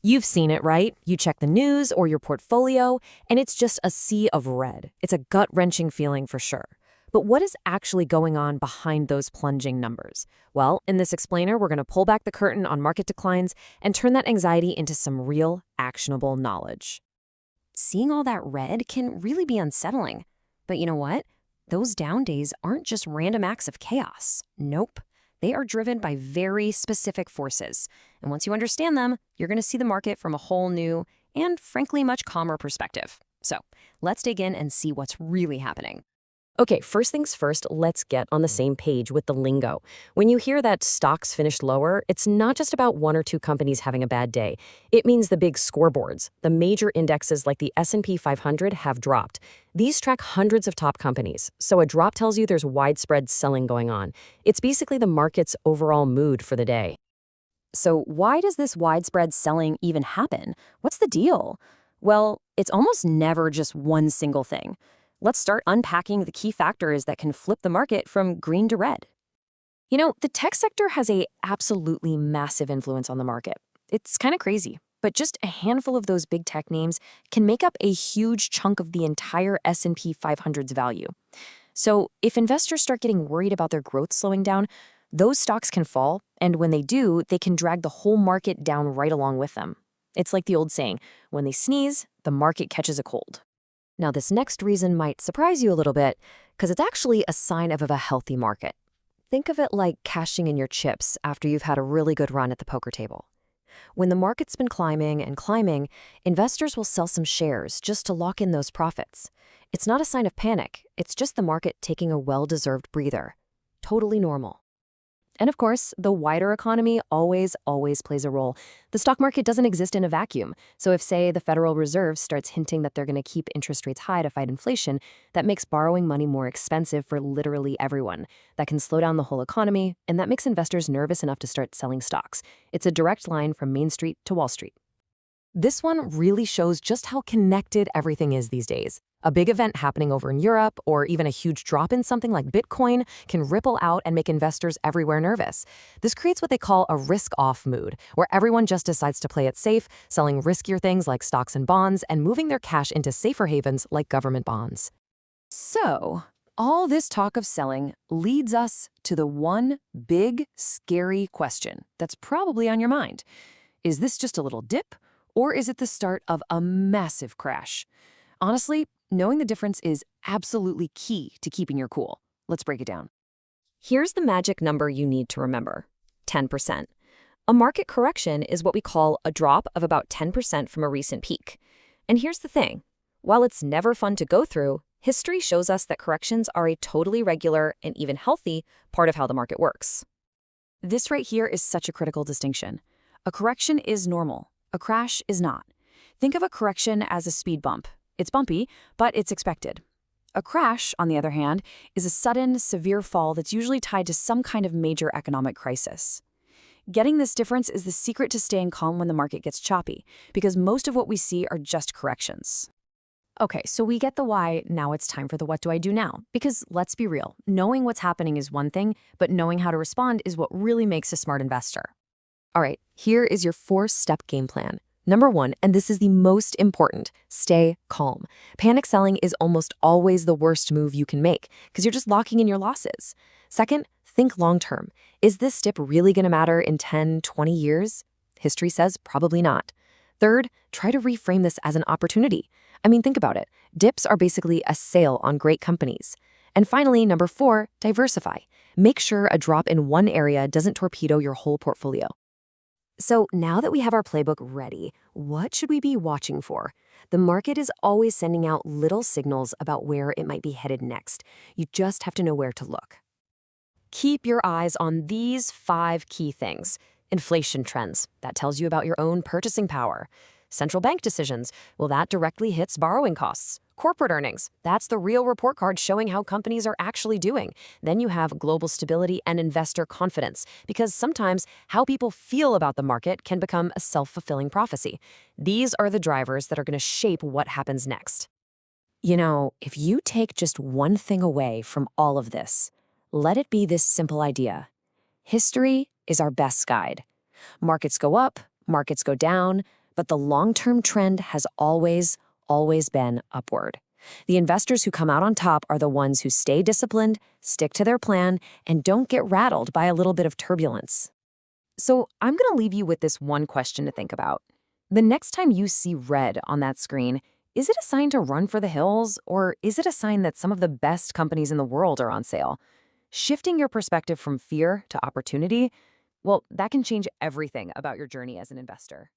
You've seen it, right? You check the news or your portfolio, and it's just a sea of red. It's a gut-wrenching feeling for sure. But what is actually going on behind those plunging numbers? Well, in this explainer, we're going to pull back the curtain on market declines and turn that anxiety into some real, actionable knowledge. Seeing all that red can really be unsettling. But you know what? Those down days aren't just random acts of chaos. Nope. They are driven by very specific forces. And once you understand them, you're going to see the market from a whole new and, frankly, much calmer perspective. So let's dig in and see what's really happening. Okay, first things first, let's get on the same page with the lingo. When you hear that stocks finished lower, it's not just about one or two companies having a bad day. It means the big scoreboards. The major indexes like the S&P 500 have dropped. These track hundreds of top companies, so a drop tells you there's widespread selling going on. It's basically the market's overall mood for the day. So why does this widespread selling even happen? What's the deal? Well, it's almost never just one single thing. Let's start unpacking the key factors that can flip the market from green to red. You know, the tech sector has a absolutely massive influence on the market. It's kind of crazy, but just a handful of those big tech names can make up a huge chunk of the entire S&P 500's value. So if investors start getting worried about their growth slowing down, those stocks can fall, and when they do, they can drag the whole market down right along with them. It's like the old saying, when they sneeze, the market catches a cold. Now, this next reason might surprise you a little bit, because it's actually a sign of a healthy market. Think of it like cashing in your chips after you've had a really good run at the poker table. When the market's been climbing and climbing, investors will sell some shares just to lock in those profits. It's not a sign of panic, it's just the market taking a well-deserved breather. Totally normal. And of course, the wider economy always plays a role. The stock market doesn't exist in a vacuum. So if, say, the Federal Reserve starts hinting that they're going to keep interest rates high to fight inflation, that makes borrowing money more expensive for literally everyone. That can slow down the whole economy, and that makes investors nervous enough to start selling stocks. It's a direct line from Main Street to Wall Street. This one really shows just how connected everything is these days. A big event happening over in Europe, or even a huge drop in something like Bitcoin, can ripple out and make investors everywhere nervous. This creates what they call a risk-off mood, where everyone just decides to play it safe, selling riskier things like stocks and bonds, and moving their cash into safer havens like government bonds. So, all this talk of selling leads us to the one big, scary question that's probably on your mind. Is this just a little dip, or is it the start of a massive crash? Honestly, knowing the difference is absolutely key to keeping your cool. Let's break it down. Here's the magic number you need to remember: 10%. A market correction is what we call a drop of about 10% from a recent peak. And here's the thing. While it's never fun to go through, history shows us that corrections are a totally regular and even healthy part of how the market works. This right here is such a critical distinction. A correction is normal. A crash is not. Think of a correction as a speed bump. It's bumpy, but it's expected. A crash, on the other hand, is a sudden, severe fall that's usually tied to some kind of major economic crisis. Getting this difference is the secret to staying calm when the market gets choppy, because most of what we see are just corrections. Okay, so we get the why, now it's time for the what do I do now? Because let's be real, knowing what's happening is one thing, but knowing how to respond is what really makes a smart investor. All right, here is your 4-step game plan. Number 1, and this is the most important, stay calm. Panic selling is almost always the worst move you can make because you're just locking in your losses. Second, think long-term. Is this dip really going to matter in 10, 20 years? History says probably not. Third, try to reframe this as an opportunity. I mean, think about it. Dips are basically a sale on great companies. And finally, number 4, diversify. Make sure a drop in one area doesn't torpedo your whole portfolio. So now that we have our playbook ready, what should we be watching for? The market is always sending out little signals about where it might be headed next. You just have to know where to look. Keep your eyes on these 5 key things. Inflation trends, that tells you about your own purchasing power. Central bank decisions, well, that directly hits borrowing costs. Corporate earnings, that's the real report card showing how companies are actually doing. Then you have global stability and investor confidence, because sometimes how people feel about the market can become a self-fulfilling prophecy. These are the drivers that are going to shape what happens next. You know, if you take just one thing away from all of this, let it be this simple idea. History is our best guide. Markets go up, markets go down, But the long-term trend has always been upward. The investors who come out on top are the ones who stay disciplined, stick to their plan, and don't get rattled by a little bit of turbulence. So I'm going to leave you with this one question to think about. The next time you see red on that screen, is it a sign to run for the hills, or is it a sign that some of the best companies in the world are on sale? Shifting your perspective from fear to opportunity, well, that can change everything about your journey as an investor.